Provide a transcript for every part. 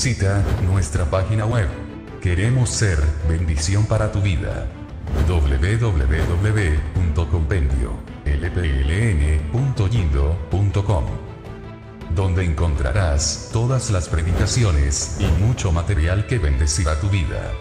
Visita nuestra página web. Queremos ser bendición para tu vida. www.compendiolpln.yindo.com, donde encontrarás todas las predicaciones y mucho material que bendecirá tu vida.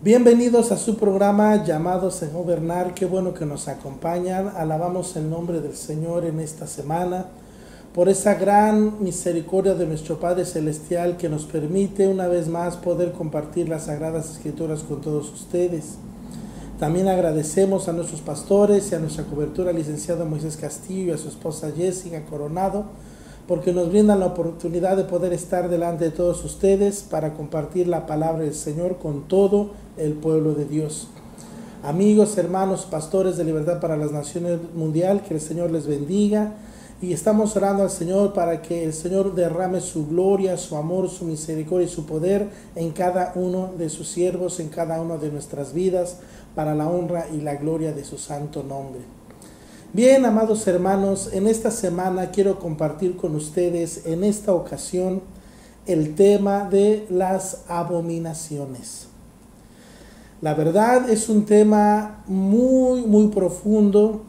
Bienvenidos a su programa llamado Sin Gobernar. Qué bueno que nos acompañan. Alabamos el nombre del Señor en esta semana por esa gran misericordia de nuestro Padre Celestial que nos permite una vez más poder compartir las Sagradas Escrituras con todos ustedes. También agradecemos a nuestros pastores y a nuestra cobertura, licenciado Moisés Castillo, y a su esposa Jessica Coronado, porque nos brindan la oportunidad de poder estar delante de todos ustedes para compartir la palabra del Señor con todo el pueblo de Dios. Amigos, hermanos, pastores de Libertad para las Naciones Mundial, que el Señor les bendiga, y estamos orando al Señor para que el Señor derrame su gloria, su amor, su misericordia y su poder en cada uno de sus siervos, en cada una de nuestras vidas, para la honra y la gloria de su santo nombre. Bien, amados hermanos, en esta semana quiero compartir con ustedes en esta ocasión el tema de las abominaciones. La verdad es un tema muy profundo,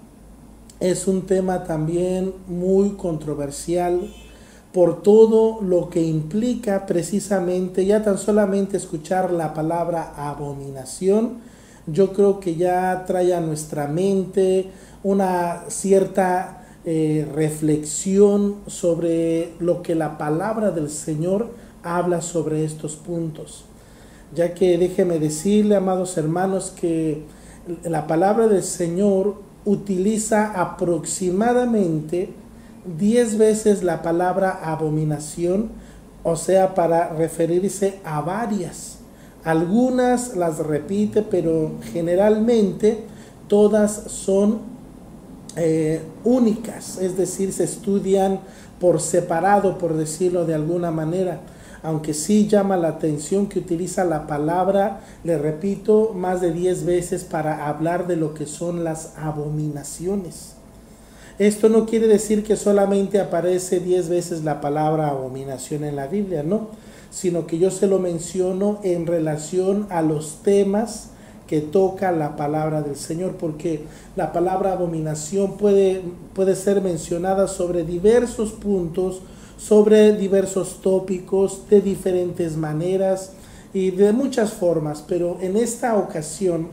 es un tema también muy controversial por todo lo que implica precisamente, ya tan solamente escuchar la palabra abominación, yo creo que ya trae a nuestra mente una cierta reflexión sobre lo que la palabra del Señor habla sobre estos puntos. Ya que déjeme decirle, amados hermanos, que la palabra del Señor utiliza aproximadamente 10 veces la palabra abominación, o sea, para referirse a varias. Algunas las repite, pero generalmente todas son únicas, es decir, se estudian por separado, por decirlo de alguna manera, aunque sí llama la atención que utiliza la palabra, le repito, más de 10 veces para hablar de lo que son las abominaciones. Esto no quiere decir que solamente aparece 10 veces la palabra abominación en la Biblia, no, sino que yo se lo menciono en relación a los temas que toca la palabra del Señor, porque la palabra abominación puede ser mencionada sobre diversos puntos, sobre diversos tópicos, de diferentes maneras y de muchas formas, pero en esta ocasión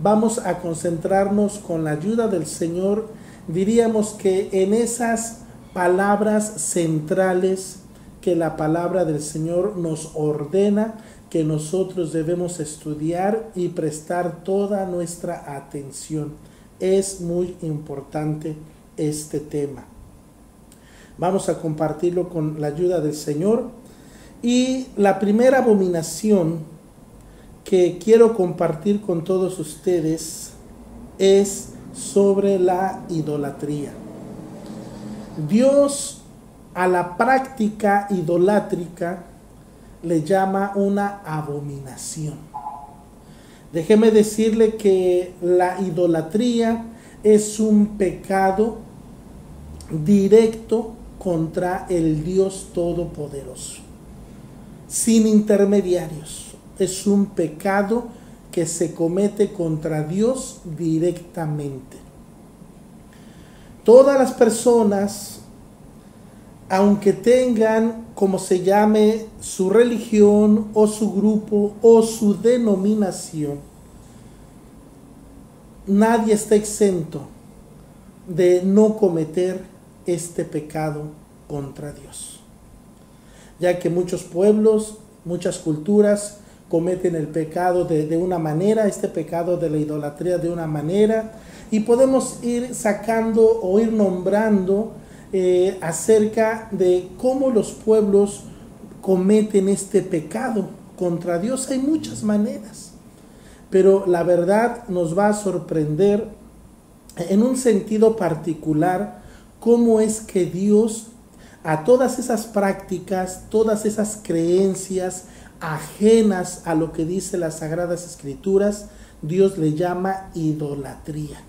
vamos a concentrarnos con la ayuda del Señor, diríamos que en esas palabras centrales que la palabra del Señor nos ordena que nosotros debemos estudiar y prestar toda nuestra atención. Es muy importante este tema. Vamos a compartirlo con la ayuda del Señor. Y la primera abominación que quiero compartir con todos ustedes es sobre la idolatría. Dios a la práctica idolátrica le llama una abominación. Déjeme decirle que la idolatría es un pecado directo contra el Dios Todopoderoso, sin intermediarios. Es un pecado que se comete contra Dios directamente. Todas las personas, aunque tengan, como se llame, su religión o su grupo o su denominación, nadie está exento de no cometer este pecado contra Dios, ya que muchos pueblos, muchas culturas cometen el pecado de una manera, este pecado de la idolatría de una manera, y podemos ir sacando o ir nombrando acerca de cómo los pueblos cometen este pecado contra Dios. Hay muchas maneras, pero la verdad nos va a sorprender en un sentido particular cómo es que Dios a todas esas prácticas, todas esas creencias, ajenas a lo que dice las Sagradas Escrituras, Dios le llama idolatría.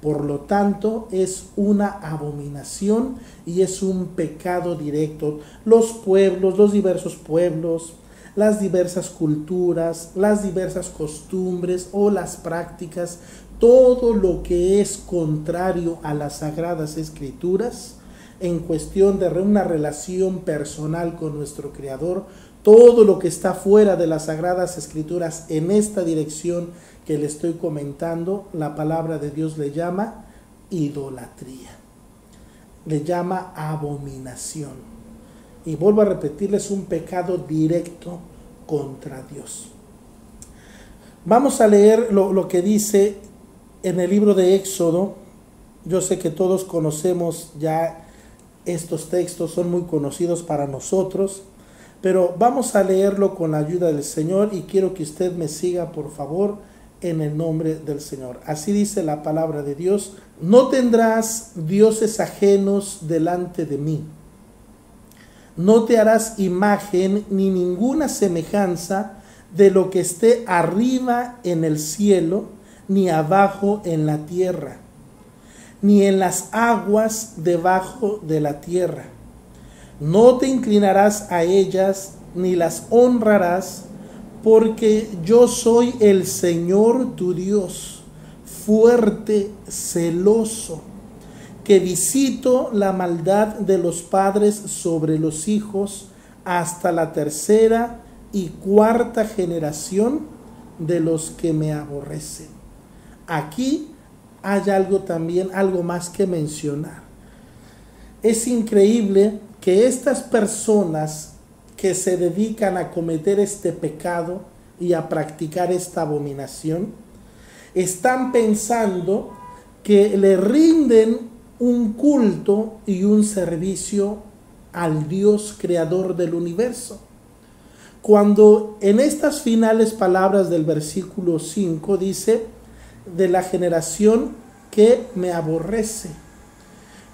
Por lo tanto, es una abominación y es un pecado directo. Los pueblos, los diversos pueblos, las diversas culturas, las diversas costumbres o las prácticas, todo lo que es contrario a las Sagradas Escrituras, en cuestión de una relación personal con nuestro Creador, todo lo que está fuera de las Sagradas Escrituras en esta dirección que le estoy comentando, la palabra de Dios le llama idolatría, le llama abominación. Y vuelvo a repetirles, un pecado directo contra Dios. Vamos a leer lo que dice en el libro de Éxodo. Yo sé que todos conocemos ya estos textos, son muy conocidos para nosotros, pero vamos a leerlo con la ayuda del Señor y quiero que usted me siga, por favor, en el nombre del Señor. Así dice la palabra de Dios: no tendrás dioses ajenos delante de mí. No te harás imagen ni ninguna semejanza de lo que esté arriba en el cielo, ni abajo en la tierra, ni en las aguas debajo de la tierra. No te inclinarás a ellas, ni las honrarás, porque yo soy el Señor tu Dios, fuerte, celoso, que visito la maldad de los padres sobre los hijos hasta la tercera y cuarta generación de los que me aborrecen. Aquí hay algo también, algo más que mencionar. Es increíble que estas personas que se dedican a cometer este pecado y a practicar esta abominación, están pensando que le rinden un culto y un servicio al Dios creador del universo. Cuando en estas finales palabras del versículo 5 dice: de la generación que me aborrece.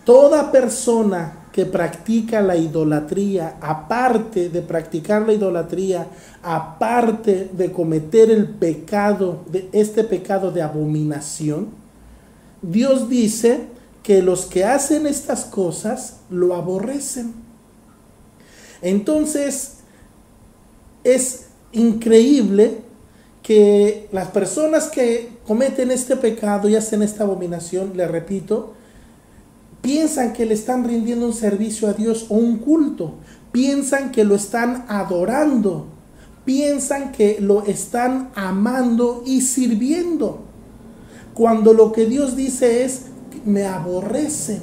Toda persona que practica la idolatría, aparte de practicar la idolatría, aparte de cometer el pecado, de este pecado de abominación, Dios dice que los que hacen estas cosas lo aborrecen. Entonces, es increíble que las personas que cometen este pecado y hacen esta abominación, le repito, piensan que le están rindiendo un servicio a Dios o un culto, piensan que lo están adorando, piensan que lo están amando y sirviendo, cuando lo que Dios dice es: me aborrecen.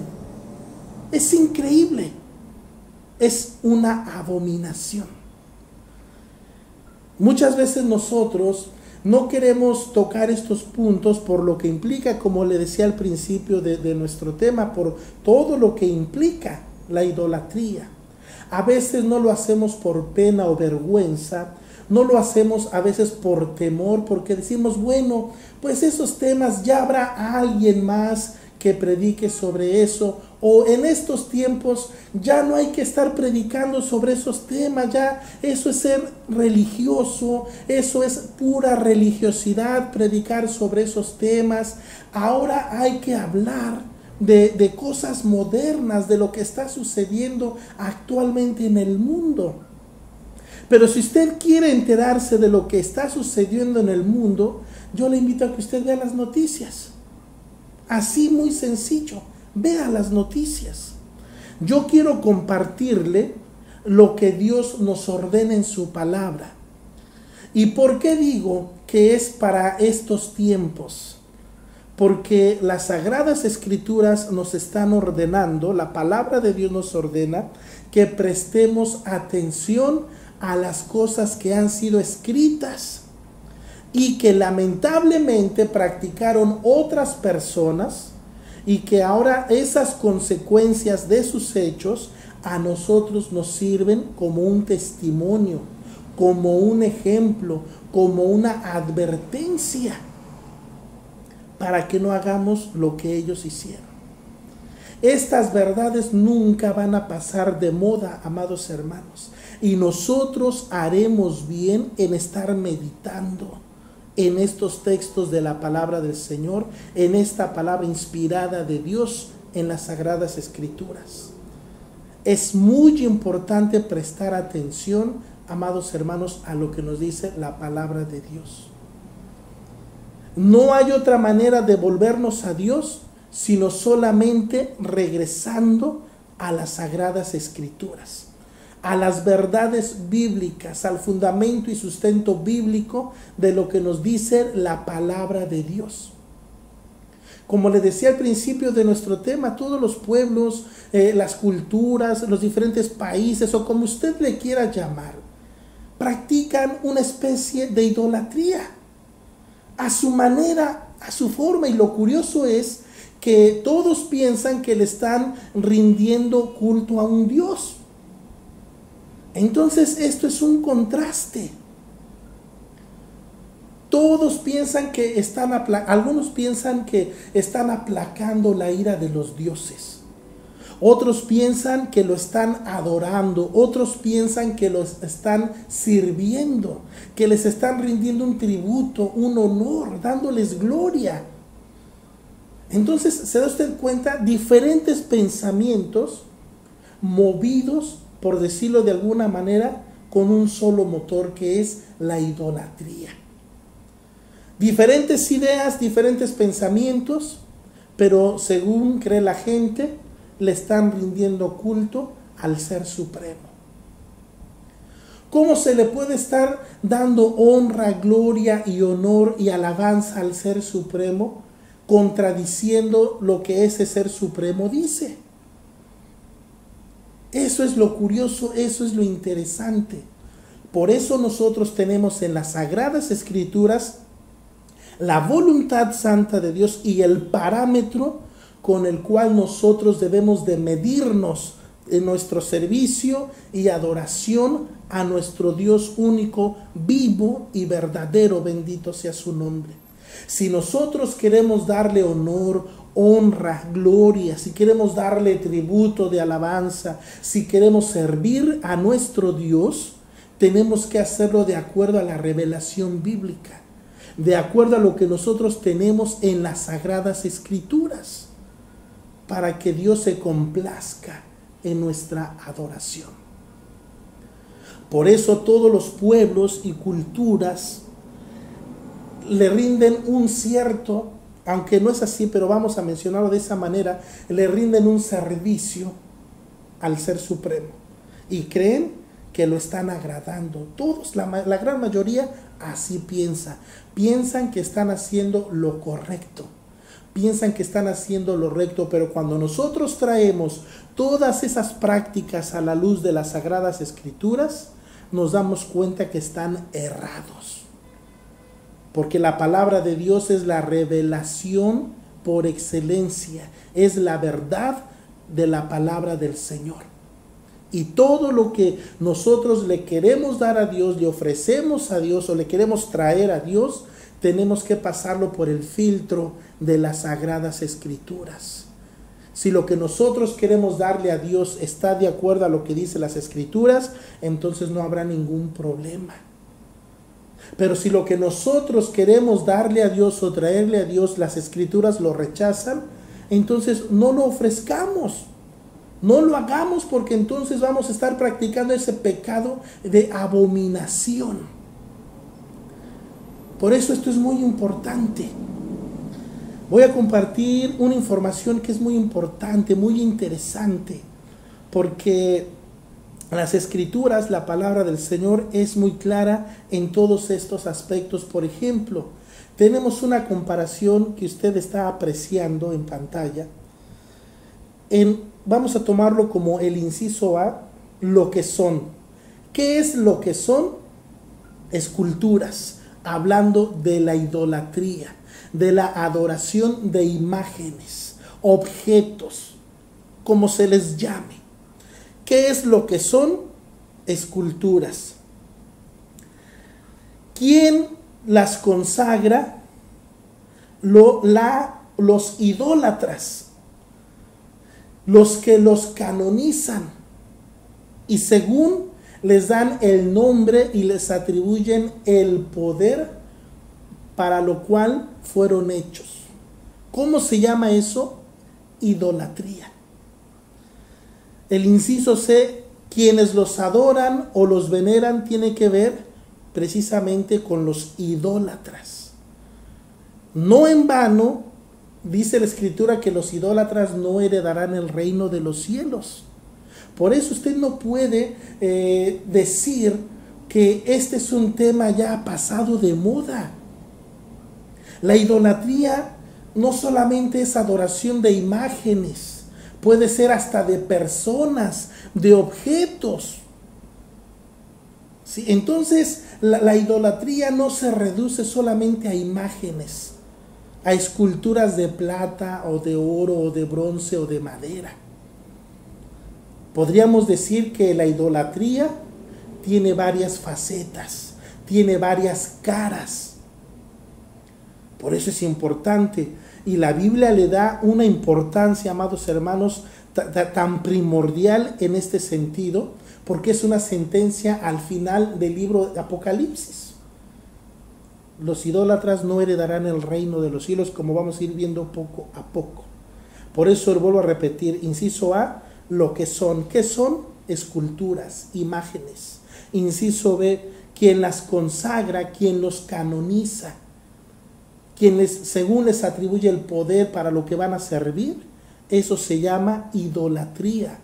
Es increíble, es una abominación. Muchas veces nosotros no queremos tocar estos puntos por lo que implica, como le decía al principio de nuestro tema, por todo lo que implica la idolatría. A veces no lo hacemos por pena o vergüenza, no lo hacemos a veces por temor, porque decimos, bueno, pues esos temas ya habrá alguien más que predique sobre eso, o en estos tiempos ya no hay que estar predicando sobre esos temas, ya eso es ser religioso, eso es pura religiosidad, predicar sobre esos temas. Ahora hay que hablar de cosas modernas, de lo que está sucediendo actualmente en el mundo. Pero si usted quiere enterarse de lo que está sucediendo en el mundo, yo le invito a que usted vea las noticias. Así, muy sencillo, vea las noticias. Yo quiero compartirle lo que Dios nos ordena en su palabra. ¿Y por qué digo que es para estos tiempos? Porque las Sagradas Escrituras nos están ordenando, la palabra de Dios nos ordena que prestemos atención a las cosas que han sido escritas y que lamentablemente practicaron otras personas, y que ahora esas consecuencias de sus hechos a nosotros nos sirven como un testimonio, como un ejemplo, como una advertencia para que no hagamos lo que ellos hicieron. Estas verdades nunca van a pasar de moda, amados hermanos. Y nosotros haremos bien en estar meditando en estos textos de la palabra del Señor, en esta palabra inspirada de Dios en las Sagradas Escrituras. Es muy importante prestar atención, amados hermanos, a lo que nos dice la palabra de Dios. No hay otra manera de volvernos a Dios sino solamente regresando a las Sagradas Escrituras, a las verdades bíblicas, al fundamento y sustento bíblico de lo que nos dice la palabra de Dios. Como le decía al principio de nuestro tema, todos los pueblos, las culturas, los diferentes países, o como usted le quiera llamar, practican una especie de idolatría a su manera, a su forma. Y lo curioso es que todos piensan que le están rindiendo culto a un Dios. Entonces esto es un contraste. Todos piensan que algunos piensan que están aplacando la ira de los dioses. Otros piensan que lo están adorando. Otros piensan que los están sirviendo, que les están rindiendo un tributo, un honor, dándoles gloria. Entonces, ¿se da usted cuenta? Diferentes pensamientos movidos, por decirlo de alguna manera, con un solo motor, que es la idolatría. Diferentes ideas, diferentes pensamientos, pero según cree la gente, le están rindiendo culto al Ser Supremo. ¿Cómo se le puede estar dando honra, gloria y honor y alabanza al Ser Supremo, contradiciendo lo que ese Ser Supremo dice? Eso es lo curioso, eso es lo interesante. Por eso nosotros tenemos en las Sagradas Escrituras la voluntad santa de Dios y el parámetro con el cual nosotros debemos de medirnos en nuestro servicio y adoración a nuestro Dios único, vivo y verdadero, bendito sea su nombre. Si nosotros queremos darle honor, honra, gloria, si queremos darle tributo de alabanza, si queremos servir a nuestro Dios, tenemos que hacerlo de acuerdo a la revelación bíblica, de acuerdo a lo que nosotros tenemos en las Sagradas Escrituras, para que Dios se complazca en nuestra adoración. Por eso todos los pueblos y culturas le rinden un cierto, aunque no es así, pero vamos a mencionarlo de esa manera, le rinden un servicio al Ser Supremo y creen que lo están agradando. Todos, la gran mayoría así piensan que están haciendo lo correcto, piensan que están haciendo lo recto, pero cuando nosotros traemos todas esas prácticas a la luz de las Sagradas Escrituras, nos damos cuenta que están errados. Porque la palabra de Dios es la revelación por excelencia, es la verdad de la palabra del Señor. Y todo lo que nosotros le queremos dar a Dios, le ofrecemos a Dios o le queremos traer a Dios, tenemos que pasarlo por el filtro de las Sagradas Escrituras. Si lo que nosotros queremos darle a Dios está de acuerdo a lo que dice las Escrituras, entonces no habrá ningún problema. Pero si lo que nosotros queremos darle a Dios o traerle a Dios, las Escrituras lo rechazan, entonces no lo ofrezcamos. No lo hagamos, porque entonces vamos a estar practicando ese pecado de abominación. Por eso esto es muy importante. Voy a compartir una información que es muy importante, muy interesante, porque las Escrituras, la palabra del Señor, es muy clara en todos estos aspectos. Por ejemplo, tenemos una comparación que usted está apreciando en pantalla. Vamos a tomarlo como el inciso A, lo que son. ¿Qué es lo que son? Esculturas, hablando de la idolatría, de la adoración de imágenes, objetos, como se les llame. ¿Qué es lo que son? Esculturas. ¿Quién las consagra? Los idólatras. los que los canonizan y según les dan el nombre y les atribuyen el poder para lo cual fueron hechos. ¿Cómo se llama eso? Idolatría. El inciso C, quienes los adoran o los veneran, tiene que ver precisamente con los idólatras. No en vano dice la Escritura que los idólatras no heredarán el reino de los cielos. Por eso usted no puede decir que este es un tema ya pasado de moda. La idolatría no solamente es adoración de imágenes, puede ser hasta de personas, de objetos. ¿Sí? Entonces, la idolatría no se reduce solamente a imágenes, a esculturas de plata o de oro o de bronce o de madera. Podríamos decir que la idolatría tiene varias facetas, tiene varias caras. Por eso es importante, y la Biblia le da una importancia, amados hermanos, tan primordial en este sentido, porque es una sentencia al final del libro de Apocalipsis. Los idólatras no heredarán el reino de los cielos, como vamos a ir viendo poco a poco. Por eso vuelvo a repetir, inciso A, lo que son. ¿Qué son? Esculturas, imágenes. Inciso B, quien las consagra, quien los canoniza, quien según les atribuye el poder para lo que van a servir. Eso se llama idolatría,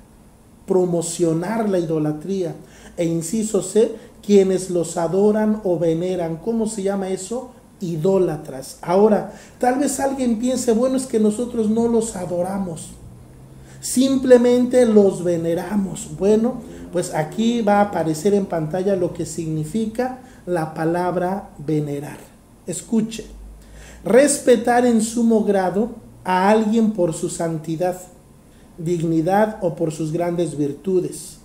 promocionar la idolatría. E inciso C, quienes los adoran o veneran. ¿Cómo se llama eso? Idólatras. Ahora, tal vez alguien piense, bueno, es que nosotros no los adoramos, simplemente los veneramos. Bueno, pues aquí va a aparecer en pantalla lo que significa la palabra venerar. Escuche: respetar en sumo grado a alguien por su santidad, dignidad o por sus grandes virtudes,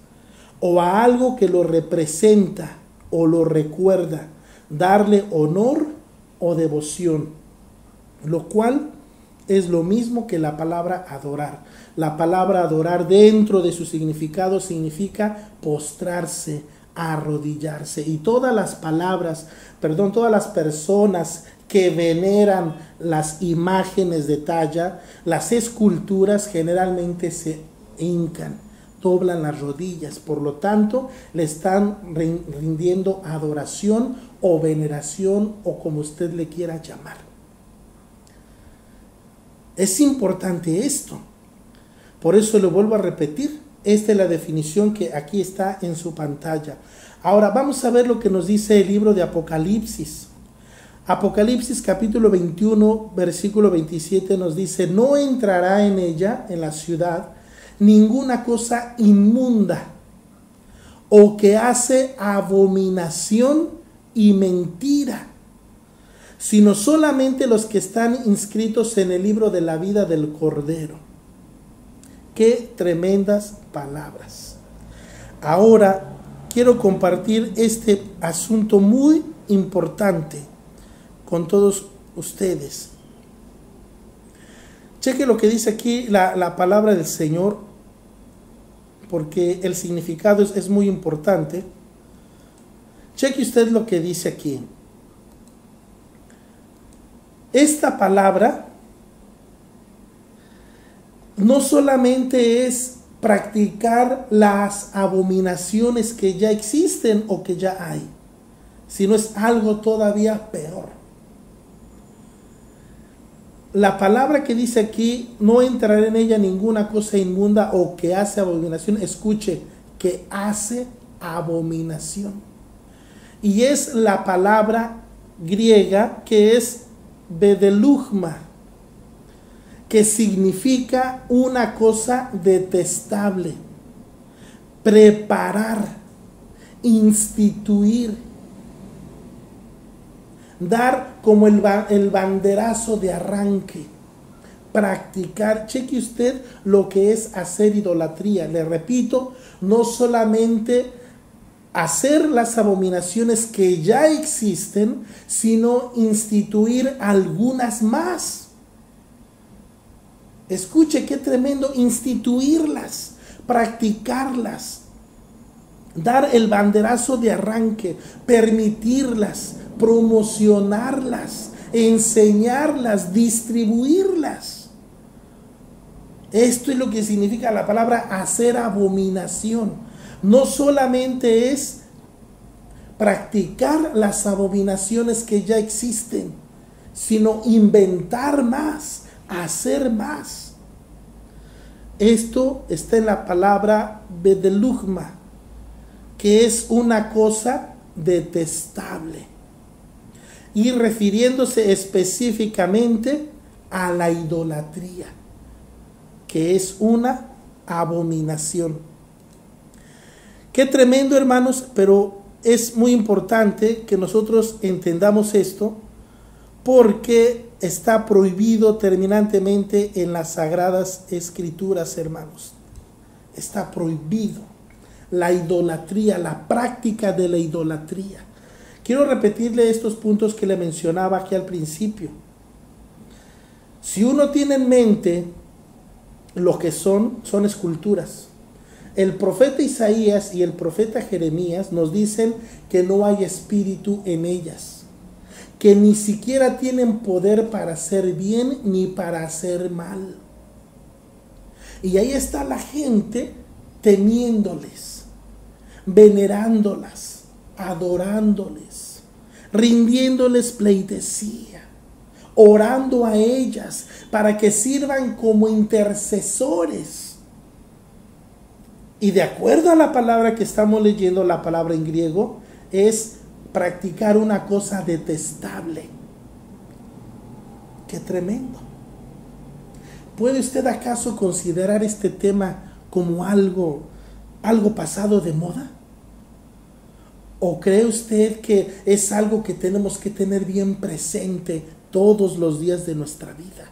o a algo que lo representa o lo recuerda, darle honor o devoción, lo cual es lo mismo que la palabra adorar. La palabra adorar, dentro de su significado, significa postrarse, arrodillarse. Y todas las personas que veneran las imágenes de talla, las esculturas, generalmente se hincan, doblan las rodillas. Por lo tanto, le están rindiendo adoración o veneración, o como usted le quiera llamar. Es importante esto. Por eso lo vuelvo a repetir. Esta es la definición que aquí está en su pantalla. Ahora vamos a ver lo que nos dice el libro de Apocalipsis. Apocalipsis capítulo 21, versículo 27 nos dice: no entrará en ella, en la ciudad, ninguna cosa inmunda o que hace abominación y mentira, sino solamente los que están inscritos en el libro de la vida del Cordero. Qué tremendas palabras. Ahora quiero compartir este asunto muy importante con todos ustedes. Cheque lo que dice aquí la palabra del Señor, porque el significado es muy importante. Cheque usted lo que dice aquí. Esta palabra no solamente es practicar las abominaciones que ya existen o que ya hay, sino es algo todavía peor. La palabra que dice aquí: no entrará en ella ninguna cosa inmunda o que hace abominación. Escuche, que hace abominación. Y es la palabra griega que es bedelugma, que significa una cosa detestable, preparar, instituir, dar como el banderazo de arranque, practicar. Cheque usted lo que es hacer idolatría. Le repito, no solamente hacer las abominaciones que ya existen, sino instituir algunas más. Escuche qué tremendo, instituirlas, practicarlas, dar el banderazo de arranque, permitirlas, promocionarlas, enseñarlas, distribuirlas. Esto es lo que significa la palabra hacer abominación. No solamente es practicar las abominaciones que ya existen, sino inventar más, hacer más. Esto está en la palabra bedelugma, que es una cosa detestable, y refiriéndose específicamente a la idolatría, que es una abominación. Qué tremendo, hermanos, pero es muy importante que nosotros entendamos esto, porque está prohibido terminantemente en las Sagradas Escrituras, hermanos. Está prohibido la idolatría, la práctica de la idolatría. Quiero repetirle estos puntos que le mencionaba aquí al principio. Si uno tiene en mente lo que son esculturas. El profeta Isaías y el profeta Jeremías nos dicen que no hay espíritu en ellas, que ni siquiera tienen poder para hacer bien ni para hacer mal. Y ahí está la gente temiéndoles, venerándolas, adorándoles, rindiéndoles pleitesía, orando a ellas para que sirvan como intercesores. Y de acuerdo a la palabra que estamos leyendo, la palabra en griego, es practicar una cosa detestable. ¡Qué tremendo! ¿Puede usted acaso considerar este tema como algo pasado de moda? ¿O cree usted que es algo que tenemos que tener bien presente todos los días de nuestra vida?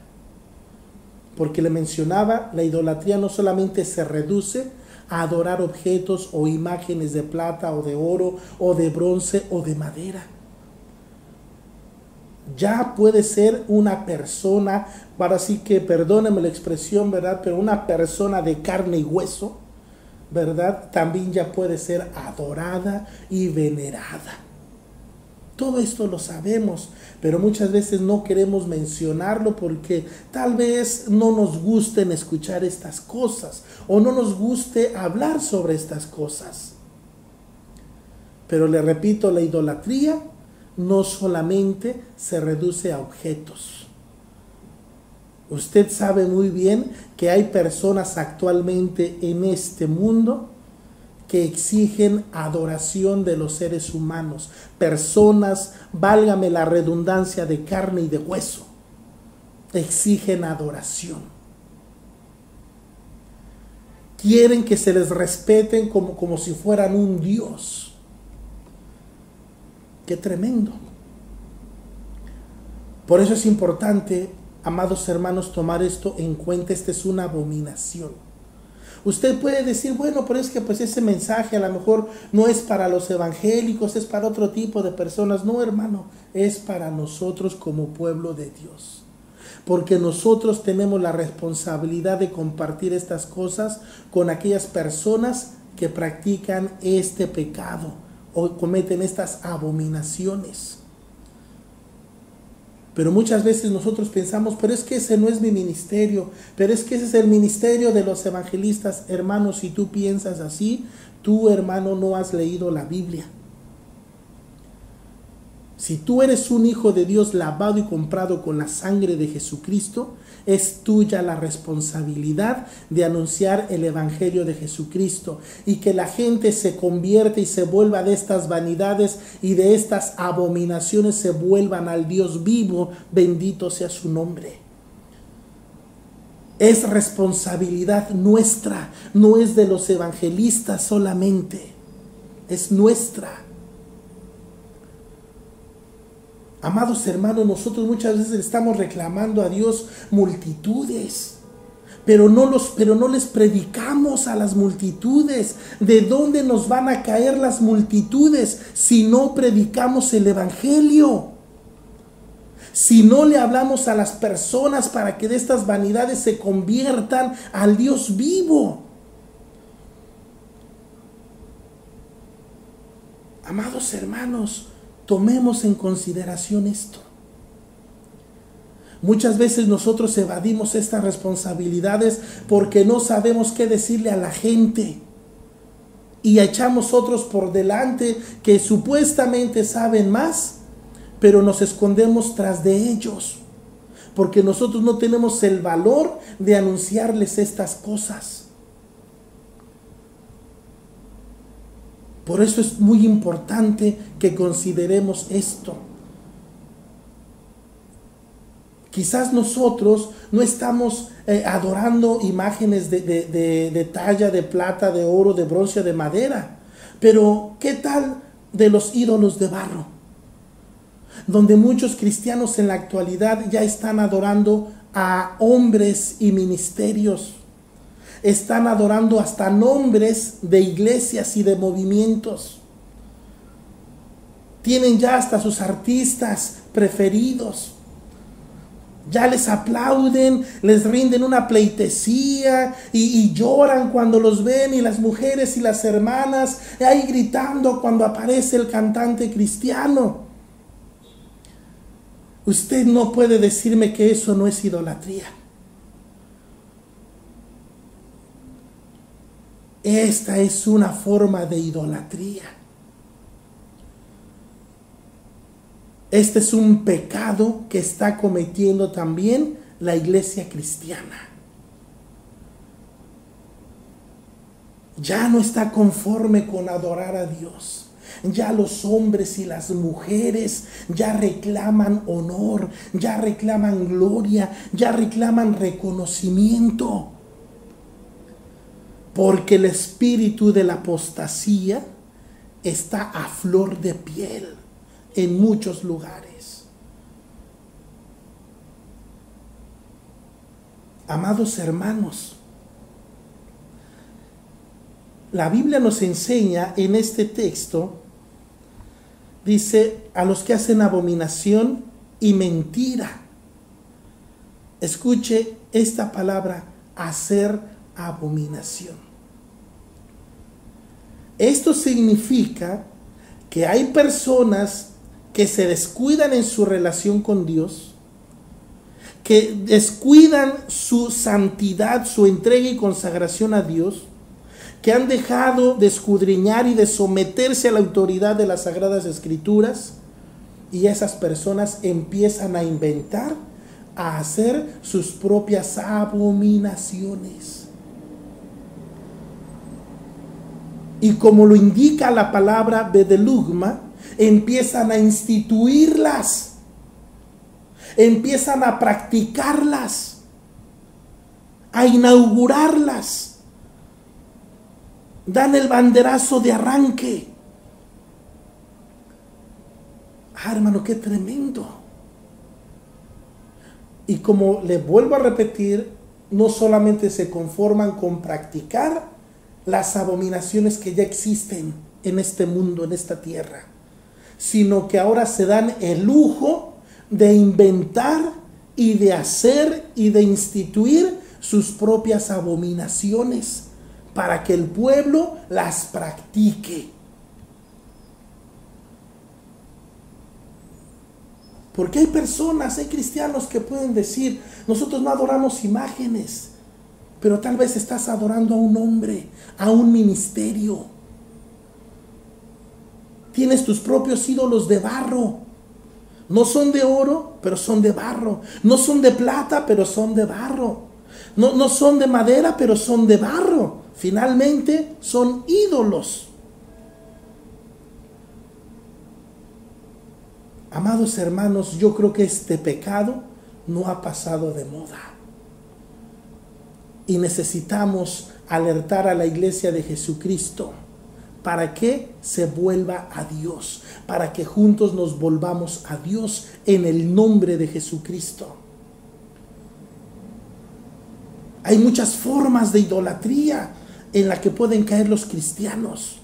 Porque le mencionaba, la idolatría no solamente se reduce a adorar objetos o imágenes de plata o de oro o de bronce o de madera. Ya puede ser una persona, para así que perdónenme la expresión, ¿verdad? Pero una persona de carne y hueso, ¿verdad? También ya puede ser adorada y venerada. Todo esto lo sabemos, pero muchas veces no queremos mencionarlo porque tal vez no nos gusten escuchar estas cosas o no nos guste hablar sobre estas cosas. Pero le repito, la idolatría no solamente se reduce a objetos. Usted sabe muy bien que hay personas actualmente en este mundo que exigen adoración de los seres humanos. Personas, válgame la redundancia, de carne y de hueso, exigen adoración. Quieren que se les respeten como si fueran un Dios. ¡Qué tremendo! Por eso es importante, amados hermanos, tomar esto en cuenta. Esta es una abominación. Usted puede decir, bueno, pero es que pues ese mensaje a lo mejor no es para los evangélicos, es para otro tipo de personas. No, hermano, es para nosotros como pueblo de Dios. Porque nosotros tenemos la responsabilidad de compartir estas cosas con aquellas personas que practican este pecado o cometen estas abominaciones. Pero muchas veces nosotros pensamos, pero es que ese no es mi ministerio, pero es que ese es el ministerio de los evangelistas. Hermano, si tú piensas así, tú, hermano, no has leído la Biblia. Si tú eres un hijo de Dios lavado y comprado con la sangre de Jesucristo, es tuya la responsabilidad de anunciar el evangelio de Jesucristo y que la gente se convierta y se vuelva de estas vanidades y de estas abominaciones, se vuelvan al Dios vivo. Bendito sea su nombre. Es responsabilidad nuestra, no es de los evangelistas solamente, es nuestra. Amados hermanos, nosotros muchas veces estamos reclamando a Dios multitudes, pero no les predicamos a las multitudes. ¿De dónde nos van a caer las multitudes si no predicamos el evangelio? si no le hablamos a las personas para que de estas vanidades se conviertan al Dios vivo? Amados hermanos, tomemos en consideración esto. Muchas veces nosotros evadimos estas responsabilidades porque no sabemos qué decirle a la gente. Y echamos otros por delante que supuestamente saben más, pero nos escondemos tras de ellos, porque nosotros no tenemos el valor de anunciarles estas cosas. Por eso es muy importante que consideremos esto. Quizás nosotros no estamos adorando imágenes de talla, de plata, de oro, de bronce, de madera. Pero, ¿qué tal de los ídolos de barro? Donde muchos cristianos en la actualidad ya están adorando a hombres y ministerios. Están adorando hasta nombres de iglesias y de movimientos. Tienen ya hasta sus artistas preferidos. Ya les aplauden, les rinden una pleitesía y lloran cuando los ven, y las mujeres y las hermanas ahí gritando cuando aparece el cantante cristiano. Usted no puede decirme que eso no es idolatría. Esta es una forma de idolatría. Este es un pecado que está cometiendo también la iglesia cristiana. Ya no está conforme con adorar a Dios. Ya los hombres y las mujeres ya reclaman honor, ya reclaman gloria, ya reclaman reconocimiento. Porque el espíritu de la apostasía está a flor de piel en muchos lugares. Amados hermanos, la Biblia nos enseña en este texto, dice, a los que hacen abominación y mentira. Escuche esta palabra, hacer abominación. Esto significa que hay personas que se descuidan en su relación con Dios, que descuidan su santidad, su entrega y consagración a Dios, que han dejado de escudriñar y de someterse a la autoridad de las Sagradas Escrituras, y esas personas empiezan a inventar, a hacer sus propias abominaciones. Y como lo indica la palabra bedelugma, empiezan a instituirlas, empiezan a practicarlas, a inaugurarlas, dan el banderazo de arranque. Ah, hermano, qué tremendo. Y como le vuelvo a repetir, no solamente se conforman con practicar las abominaciones que ya existen en este mundo, en esta tierra, sino que ahora se dan el lujo de inventar y de hacer y de instituir sus propias abominaciones para que el pueblo las practique. Porque hay personas, hay cristianos que pueden decir, nosotros no adoramos imágenes, pero tal vez estás adorando a un hombre, a un ministerio. Tienes tus propios ídolos de barro. No son de oro, pero son de barro. No son de plata, pero son de barro. No son de madera, pero son de barro. Finalmente son ídolos. Amados hermanos, yo creo que este pecado no ha pasado de moda. Y necesitamos alertar a la iglesia de Jesucristo para que se vuelva a Dios, para que juntos nos volvamos a Dios en el nombre de Jesucristo. Hay muchas formas de idolatría en la que pueden caer los cristianos.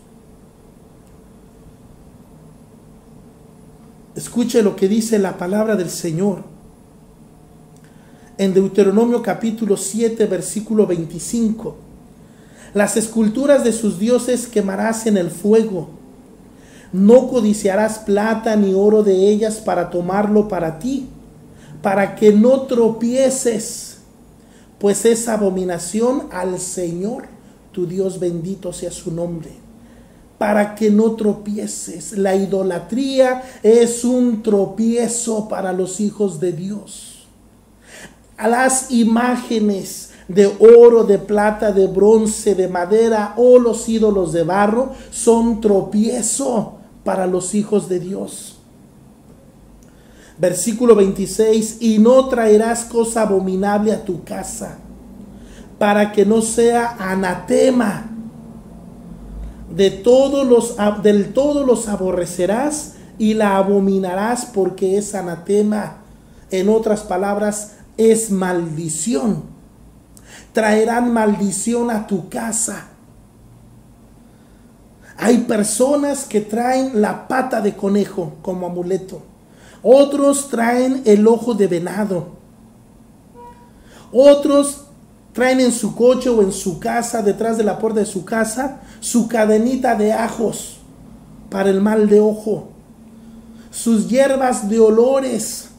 Escuche lo que dice la palabra del Señor. En Deuteronomio capítulo 7, versículo 25. Las esculturas de sus dioses quemarás en el fuego. No codiciarás plata ni oro de ellas para tomarlo para ti, para que no tropieces, pues es abominación al Señor, tu Dios, bendito sea su nombre. Para que no tropieces. La idolatría es un tropiezo para los hijos de Dios. A las imágenes de oro, de plata, de bronce, de madera o los ídolos de barro son tropiezo para los hijos de Dios. Versículo 26, y no traerás cosa abominable a tu casa, para que no sea anatema. Del todo los aborrecerás y la abominarás, porque es anatema. En otras palabras, es maldición. Traerán maldición a tu casa. Hay personas que traen la pata de conejo como amuleto. Otros traen el ojo de venado. Otros traen en su coche o en su casa, detrás de la puerta de su casa, su cadenita de ajos para el mal de ojo. Sus hierbas de olores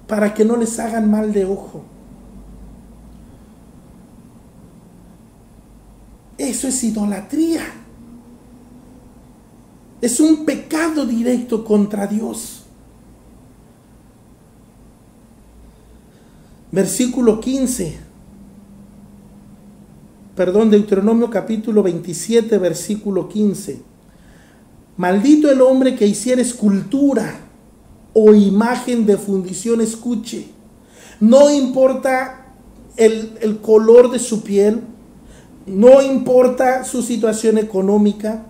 para que no les hagan mal de ojo. Eso es idolatría. Es un pecado directo contra Dios. Versículo 15. Deuteronomio capítulo 27, versículo 15. Maldito el hombre que hiciera escultura o imagen de fundición. Escuche. No importa el color de su piel. No importa su situación económica.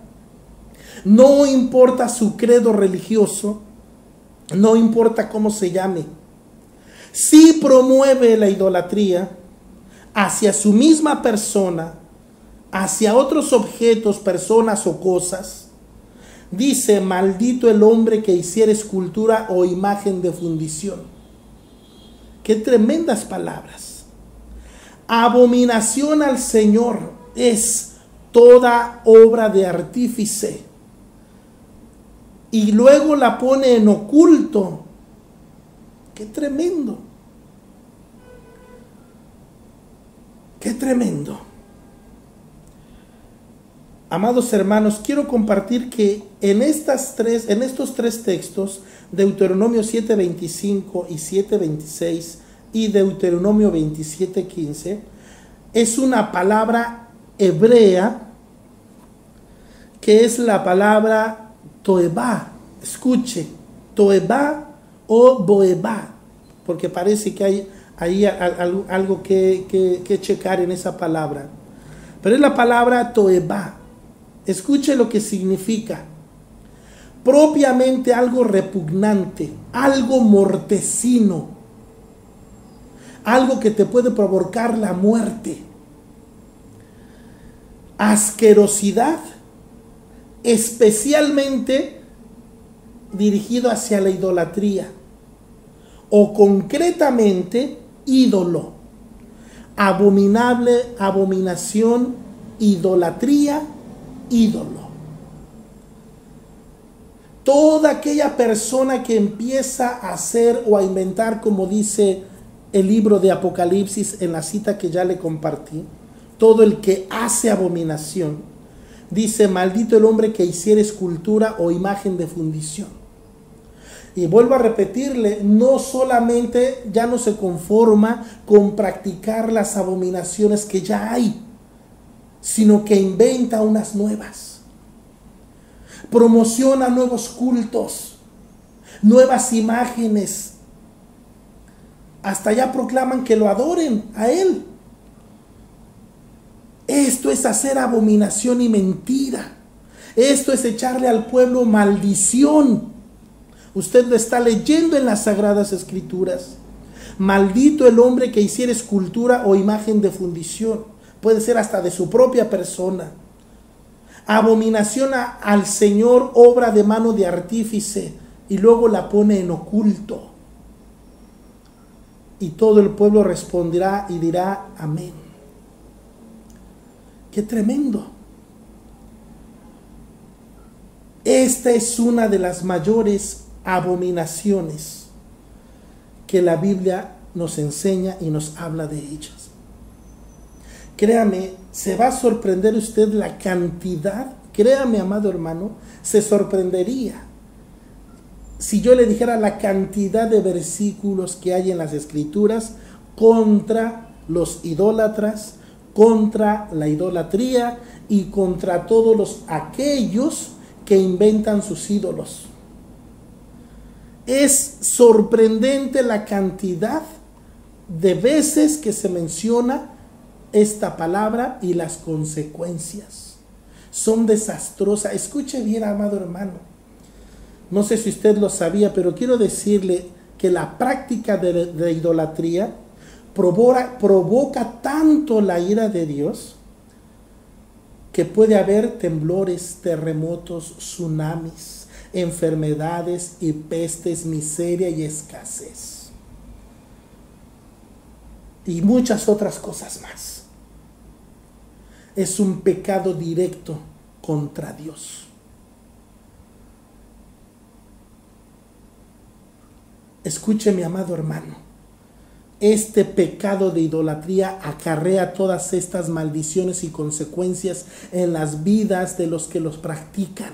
No importa su credo religioso. No importa cómo se llame. Si promueve la idolatría hacia su misma persona, hacia otros objetos, personas o cosas, dice: maldito el hombre que hiciera escultura o imagen de fundición. Qué tremendas palabras. Abominación al Señor es toda obra de artífice. Y luego la pone en oculto. ¡Qué tremendo! ¡Qué tremendo! Amados hermanos, quiero compartir que en estos tres textos, Deuteronomio 7:25 y 7:26 y Deuteronomio 27:15, es una palabra hebrea que es la palabra toebá. Escuche, toebá o boebá, porque parece que hay ahí algo que checar en esa palabra, pero es la palabra toebá. Escuche lo que significa: propiamente algo repugnante, algo mortecino, algo que te puede provocar la muerte, asquerosidad, especialmente dirigido hacia la idolatría, o concretamente ídolo, abominable, abominación, idolatría, ídolo. Toda aquella persona que empieza a hacer o a inventar, como dice el libro de Apocalipsis en la cita que ya le compartí, todo el que hace abominación, dice: maldito el hombre que hiciera escultura o imagen de fundición. Y vuelvo a repetirle, no solamente ya no se conforma con practicar las abominaciones que ya hay, sino que inventa unas nuevas. Promociona nuevos cultos, nuevas imágenes. Hasta ya proclaman que lo adoren a él. Esto es hacer abominación y mentira. Esto es echarle al pueblo maldición. Usted lo está leyendo en las Sagradas Escrituras. Maldito el hombre que hiciera escultura o imagen de fundición. Puede ser hasta de su propia persona. Abominación al Señor, obra de mano de artífice. y luego la pone en oculto. Y todo el pueblo responderá y dirá amén. ¡Qué tremendo! Esta es una de las mayores abominaciones que la Biblia nos enseña y nos habla de ellas. Créame, se va a sorprender usted la cantidad, créame, amado hermano, se sorprendería si yo le dijera la cantidad de versículos que hay en las Escrituras contra los idólatras, contra la idolatría y contra todos aquellos que inventan sus ídolos. Es sorprendente la cantidad de veces que se menciona esta palabra y las consecuencias son desastrosas. Escuche bien, amado hermano. No sé si usted lo sabía, pero quiero decirle que la práctica de idolatría provoca tanto la ira de Dios que puede haber temblores, terremotos, tsunamis, enfermedades y pestes, miseria y escasez. Y muchas otras cosas más. Es un pecado directo contra Dios. Escuche, mi amado hermano, este pecado de idolatría acarrea todas estas maldiciones y consecuencias en las vidas de los que los practican.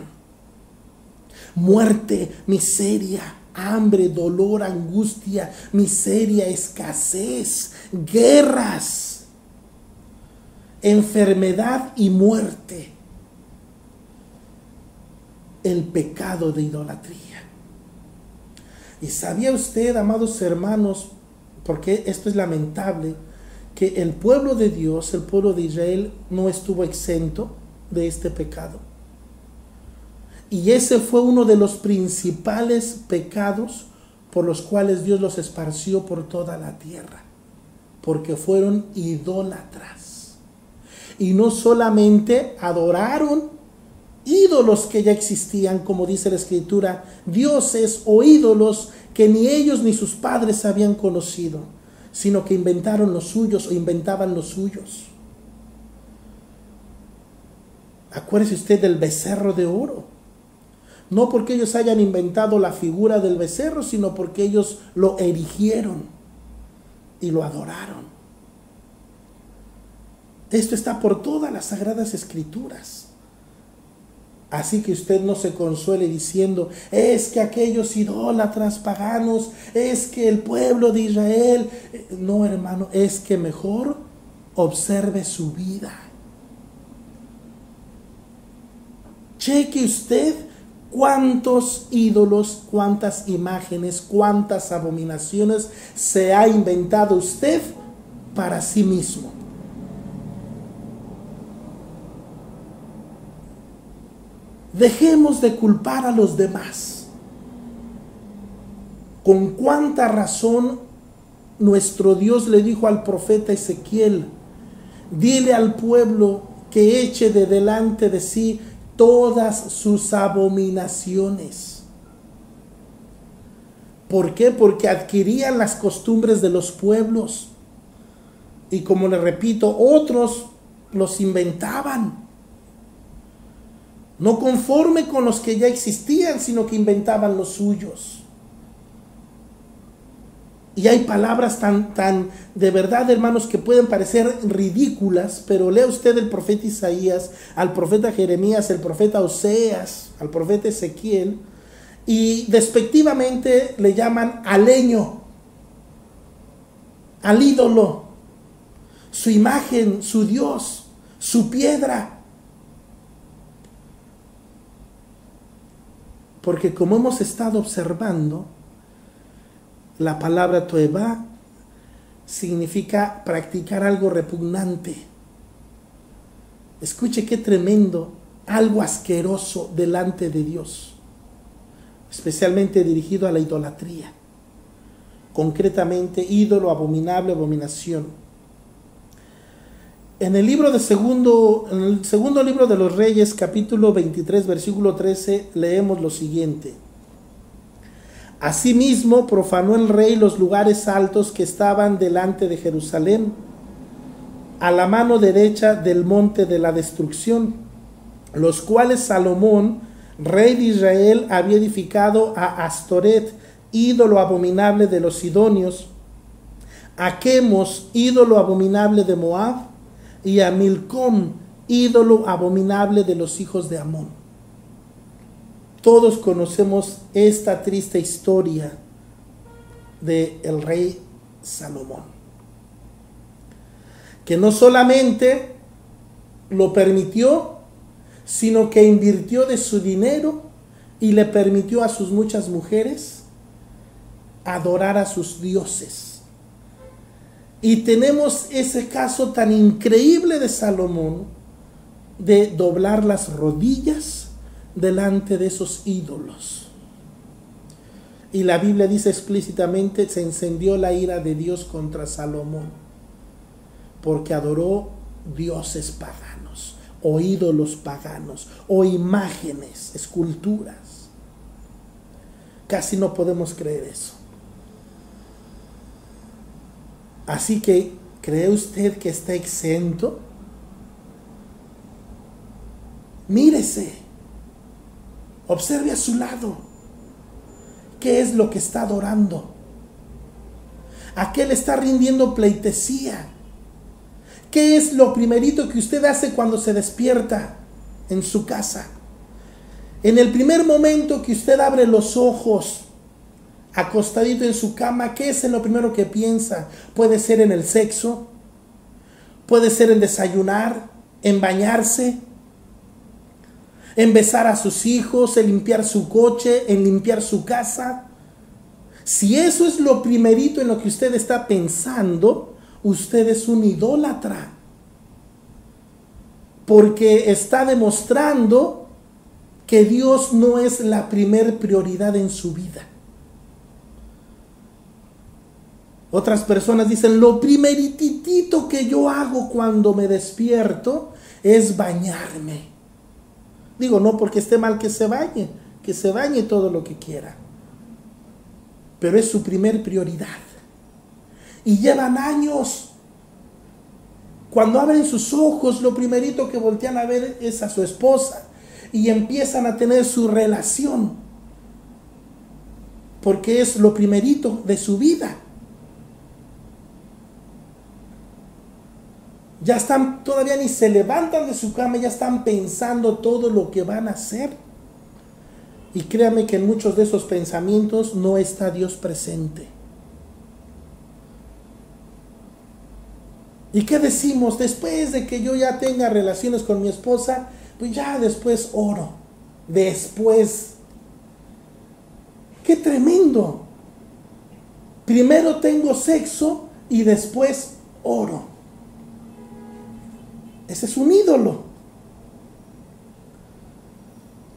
Muerte, miseria, hambre, dolor, angustia, miseria, escasez, guerras, enfermedad y muerte. El pecado de idolatría. ¿Y sabía usted, amados hermanos, porque esto es lamentable, que el pueblo de Dios, el pueblo de Israel, no estuvo exento de este pecado? Y ese fue uno de los principales pecados por los cuales Dios los esparció por toda la tierra, porque fueron idólatras. Y no solamente adoraron ídolos que ya existían, como dice la Escritura, dioses o ídolos que ni ellos ni sus padres habían conocido, sino que inventaron los suyos o inventaban los suyos. Acuérdese usted del becerro de oro. No porque ellos hayan inventado la figura del becerro, sino porque ellos lo erigieron y lo adoraron. Esto está por todas las Sagradas Escrituras. Así que usted no se consuele diciendo, es que aquellos idólatras paganos, es que el pueblo de Israel. No, hermano, es que mejor observe su vida. Cheque usted cuántos ídolos, cuántas imágenes, cuántas abominaciones se ha inventado usted para sí mismo. Dejemos de culpar a los demás. Con cuánta razón nuestro Dios le dijo al profeta Ezequiel, dile al pueblo que eche de delante de sí todas sus abominaciones. ¿Por qué? Porque adquirían las costumbres de los pueblos. Y como le repito, otros los inventaban. No conforme con los que ya existían, sino que inventaban los suyos. Y hay palabras tan de verdad, hermanos, que pueden parecer ridículas, pero lea usted el profeta Isaías, al profeta Jeremías, el profeta Oseas, al profeta Ezequiel, y despectivamente le llaman al leño, al ídolo, su imagen, su Dios, su piedra. Porque como hemos estado observando, la palabra toevá significa practicar algo repugnante. Escuche qué tremendo, algo asqueroso delante de Dios, especialmente dirigido a la idolatría. Concretamente, ídolo, abominable, abominación. En el segundo libro de los Reyes, capítulo 23, versículo 13, leemos lo siguiente. Asimismo, profanó el rey los lugares altos que estaban delante de Jerusalén, a la mano derecha del monte de la destrucción, los cuales Salomón, rey de Israel, había edificado a Astoret, ídolo abominable de los sidonios, a Quemos, ídolo abominable de Moab, y a Milcom, ídolo abominable de los hijos de Amón. Todos conocemos esta triste historia del rey Salomón, que no solamente lo permitió, sino que invirtió de su dinero y le permitió a sus muchas mujeres adorar a sus dioses. Y tenemos ese caso tan increíble de Salomón, de doblar las rodillas delante de esos ídolos. Y la Biblia dice explícitamente: se encendió la ira de Dios contra Salomón, porque adoró dioses paganos, o ídolos paganos, o imágenes, esculturas. Casi no podemos creer eso. Así que, ¿cree usted que está exento? Mírese, observe a su lado. ¿Qué es lo que está adorando? ¿A qué le está rindiendo pleitesía? ¿Qué es lo primerito que usted hace cuando se despierta en su casa? En el primer momento que usted abre los ojos, acostadito en su cama, ¿qué es lo primero que piensa? Puede ser en el sexo, puede ser en desayunar, en bañarse, en besar a sus hijos, en limpiar su coche, en limpiar su casa. Si eso es lo primerito en lo que usted está pensando, usted es un idólatra, porque está demostrando que Dios no es la primer prioridad en su vida. Otras personas dicen: lo primeritito que yo hago cuando me despierto es bañarme. Digo, no porque esté mal que se bañe todo lo que quiera, pero es su primer prioridad. Y llevan años. Cuando abren sus ojos, lo primerito que voltean a ver es a su esposa y empiezan a tener su relación, porque es lo primerito de su vida. Ya están, todavía ni se levantan de su cama, ya están pensando todo lo que van a hacer. Y créame que en muchos de esos pensamientos no está Dios presente. ¿Y qué decimos? Después de que yo ya tenga relaciones con mi esposa, pues ya después oro. Después. ¡Qué tremendo! Primero tengo sexo y después oro. Ese es un ídolo.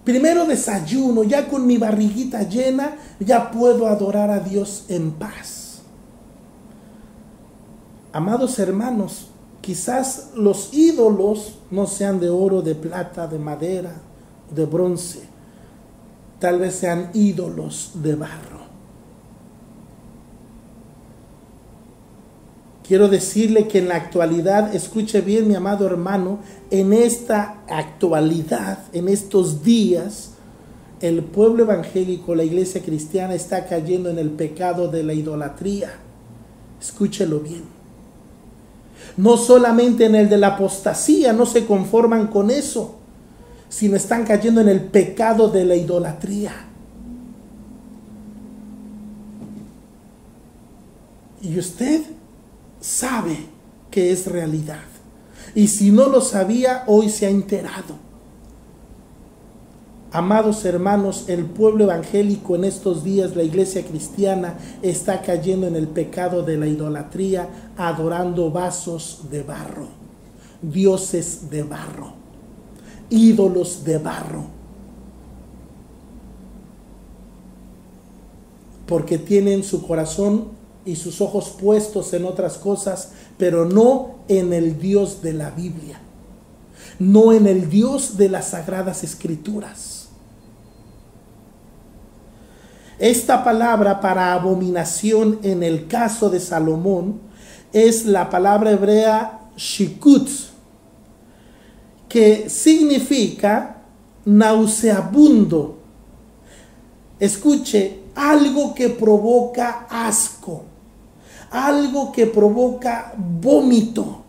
Primero desayuno, ya con mi barriguita llena, ya puedo adorar a Dios en paz. Amados hermanos, quizás los ídolos no sean de oro, de plata, de madera, de bronce. Tal vez sean ídolos de barro. Quiero decirle que en la actualidad, escuche bien mi amado hermano, en esta actualidad, en estos días, el pueblo evangélico, la iglesia cristiana está cayendo en el pecado de la idolatría. Escúchelo bien. No solamente en el de la apostasía, no se conforman con eso, sino están cayendo en el pecado de la idolatría. Y usted sabe que es realidad. Y si no lo sabía, hoy se ha enterado. Amados hermanos, el pueblo evangélico en estos días, la iglesia cristiana, está cayendo en el pecado de la idolatría, adorando vasos de barro, dioses de barro, ídolos de barro. Porque tienen su corazón y sus ojos puestos en otras cosas, pero no en el Dios de la Biblia, no en el Dios de las Sagradas Escrituras. Esta palabra para abominación en el caso de Salomón es la palabra hebrea shikut, que significa nauseabundo. Escuche, algo que provoca asco, algo que provoca vómito.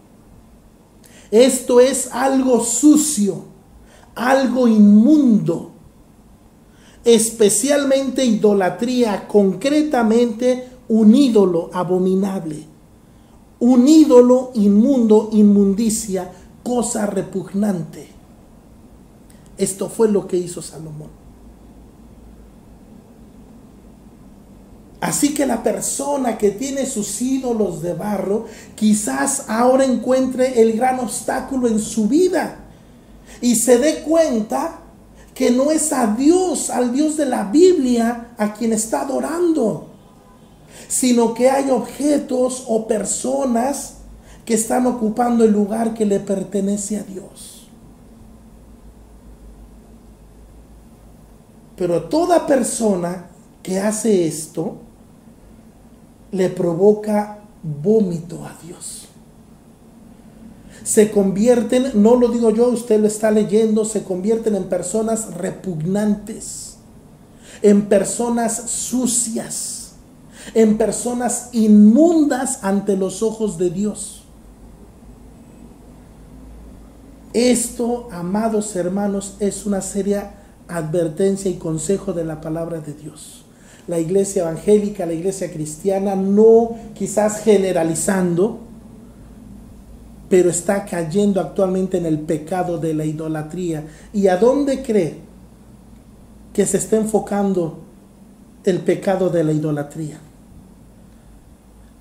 Esto es algo sucio, algo inmundo, especialmente idolatría, concretamente un ídolo abominable, un ídolo inmundo, inmundicia, cosa repugnante. Esto fue lo que hizo Salomón. Así que la persona que tiene sus ídolos de barro, quizás ahora encuentre el gran obstáculo en su vida y se dé cuenta que no es a Dios, al Dios de la Biblia, a quien está adorando, sino que hay objetos o personas que están ocupando el lugar que le pertenece a Dios. Pero toda persona que hace esto le provoca vómito a Dios. Se convierten, no lo digo yo, usted lo está leyendo, se convierten en personas repugnantes, en personas sucias, en personas inmundas ante los ojos de Dios. Esto, amados hermanos, es una seria advertencia y consejo de la palabra de Dios. La iglesia evangélica, la iglesia cristiana, no quizás generalizando, pero está cayendo actualmente en el pecado de la idolatría. ¿Y a dónde cree que se está enfocando el pecado de la idolatría?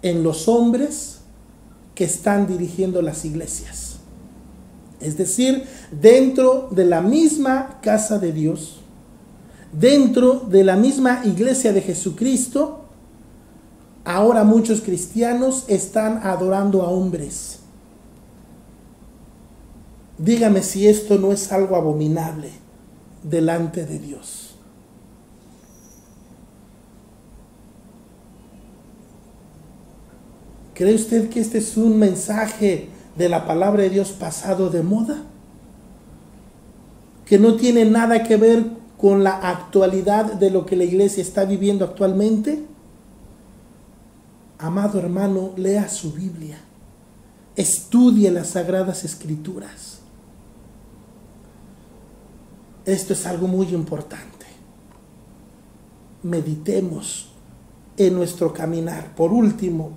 En los hombres que están dirigiendo las iglesias. Es decir, dentro de la misma casa de Dios, dentro de la misma iglesia de Jesucristo, ahora muchos cristianos están adorando a hombres. Dígame si esto no es algo abominable delante de Dios. ¿Cree usted que este es un mensaje de la palabra de Dios pasado de moda? Que no tiene nada que ver con la actualidad de lo que la iglesia está viviendo actualmente. Amado hermano, lea su Biblia, estudie las Sagradas Escrituras. Esto es algo muy importante. Meditemos en nuestro caminar. Por último,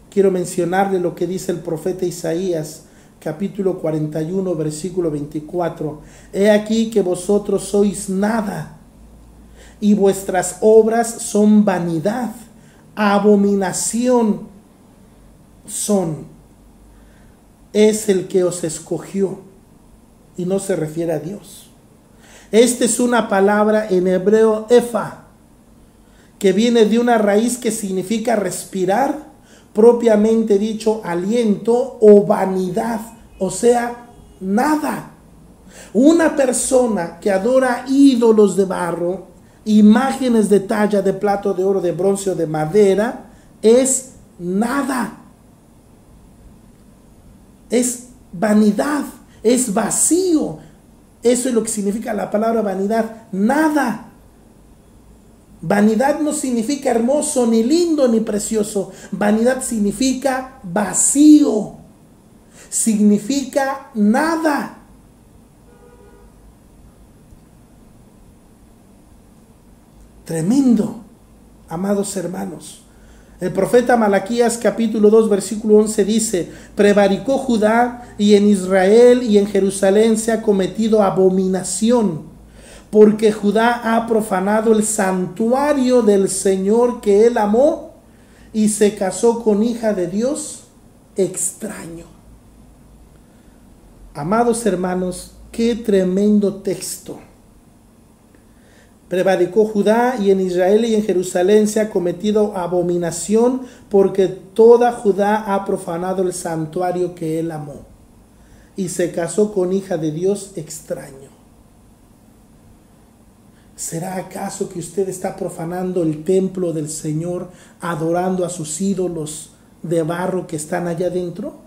quiero mencionarle lo que dice el profeta Isaías, capítulo 41, versículo 24. He aquí que vosotros sois nada, y vuestras obras son vanidad, abominación son. Es el que os escogió, y no se refiere a Dios. Esta es una palabra en hebreo efa, que viene de una raíz que significa respirar, propiamente dicho aliento o vanidad, o sea, nada. Una persona que adora ídolos de barro, imágenes de talla de plata, de oro, de bronce o de madera, es nada. Es vanidad, es vacío. Eso es lo que significa la palabra vanidad, nada. Vanidad no significa hermoso, ni lindo, ni precioso. Vanidad significa vacío. Significa nada. Tremendo, amados hermanos. El profeta Malaquías capítulo 2 versículo 11 dice: prevaricó Judá y en Israel y en Jerusalén se ha cometido abominación, porque Judá ha profanado el santuario del Señor que él amó y se casó con hija de Dios extraño. Amados hermanos, qué tremendo texto. Prevaricó Judá y en Israel y en Jerusalén se ha cometido abominación, porque toda Judá ha profanado el santuario que él amó y se casó con hija de Dios extraño. ¿Será acaso que usted está profanando el templo del Señor, adorando a sus ídolos de barro que están allá adentro?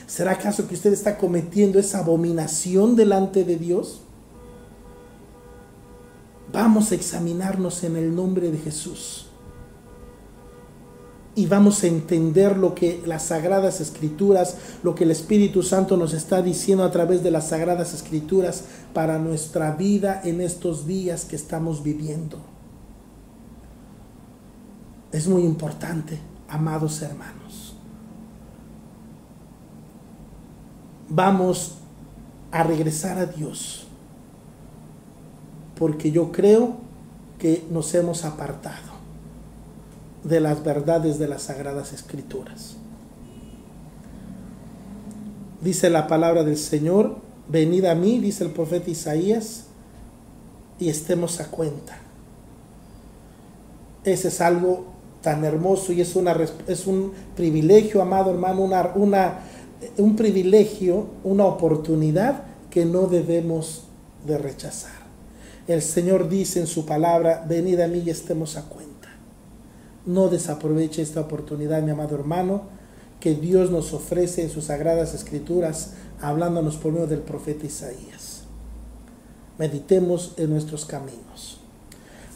¿Será acaso que usted está cometiendo esa abominación delante de Dios? Vamos a examinarnos en el nombre de Jesús. Y vamos a entender lo que las Sagradas Escrituras, lo que el Espíritu Santo nos está diciendo a través de las Sagradas Escrituras para nuestra vida en estos días que estamos viviendo. Es muy importante, amados hermanos. Vamos a regresar a Dios, porque yo creo que nos hemos apartado de las verdades de las Sagradas Escrituras. Dice la palabra del Señor: venid a mí, dice el profeta Isaías, y estemos a cuenta. Ese es algo tan hermoso y es un privilegio, amado hermano, un privilegio, una oportunidad que no debemos de rechazar. El Señor dice en su palabra: venid a mí y estemos a cuenta. No desaproveche esta oportunidad, mi amado hermano, que Dios nos ofrece en sus Sagradas Escrituras, hablándonos por medio del profeta Isaías. Meditemos en nuestros caminos.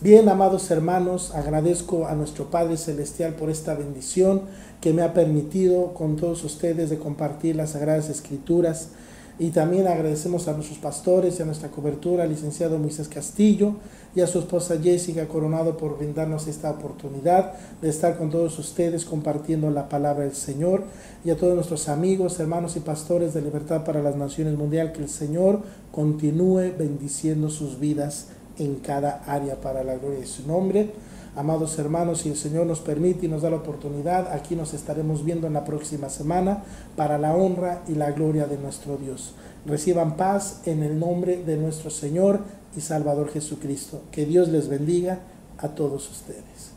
Bien, amados hermanos, agradezco a nuestro Padre Celestial por esta bendición que me ha permitido con todos ustedes de compartir las Sagradas Escrituras. Y también agradecemos a nuestros pastores y a nuestra cobertura, al licenciado Moisés Castillo y a su esposa Jessica Coronado, por brindarnos esta oportunidad de estar con todos ustedes compartiendo la palabra del Señor, y a todos nuestros amigos, hermanos y pastores de Libertad para las Naciones Mundial. Que el Señor continúe bendiciendo sus vidas en cada área para la gloria de su nombre. Amados hermanos, si el Señor nos permite y nos da la oportunidad, aquí nos estaremos viendo en la próxima semana para la honra y la gloria de nuestro Dios. Reciban paz en el nombre de nuestro Señor y Salvador Jesucristo. Que Dios les bendiga a todos ustedes.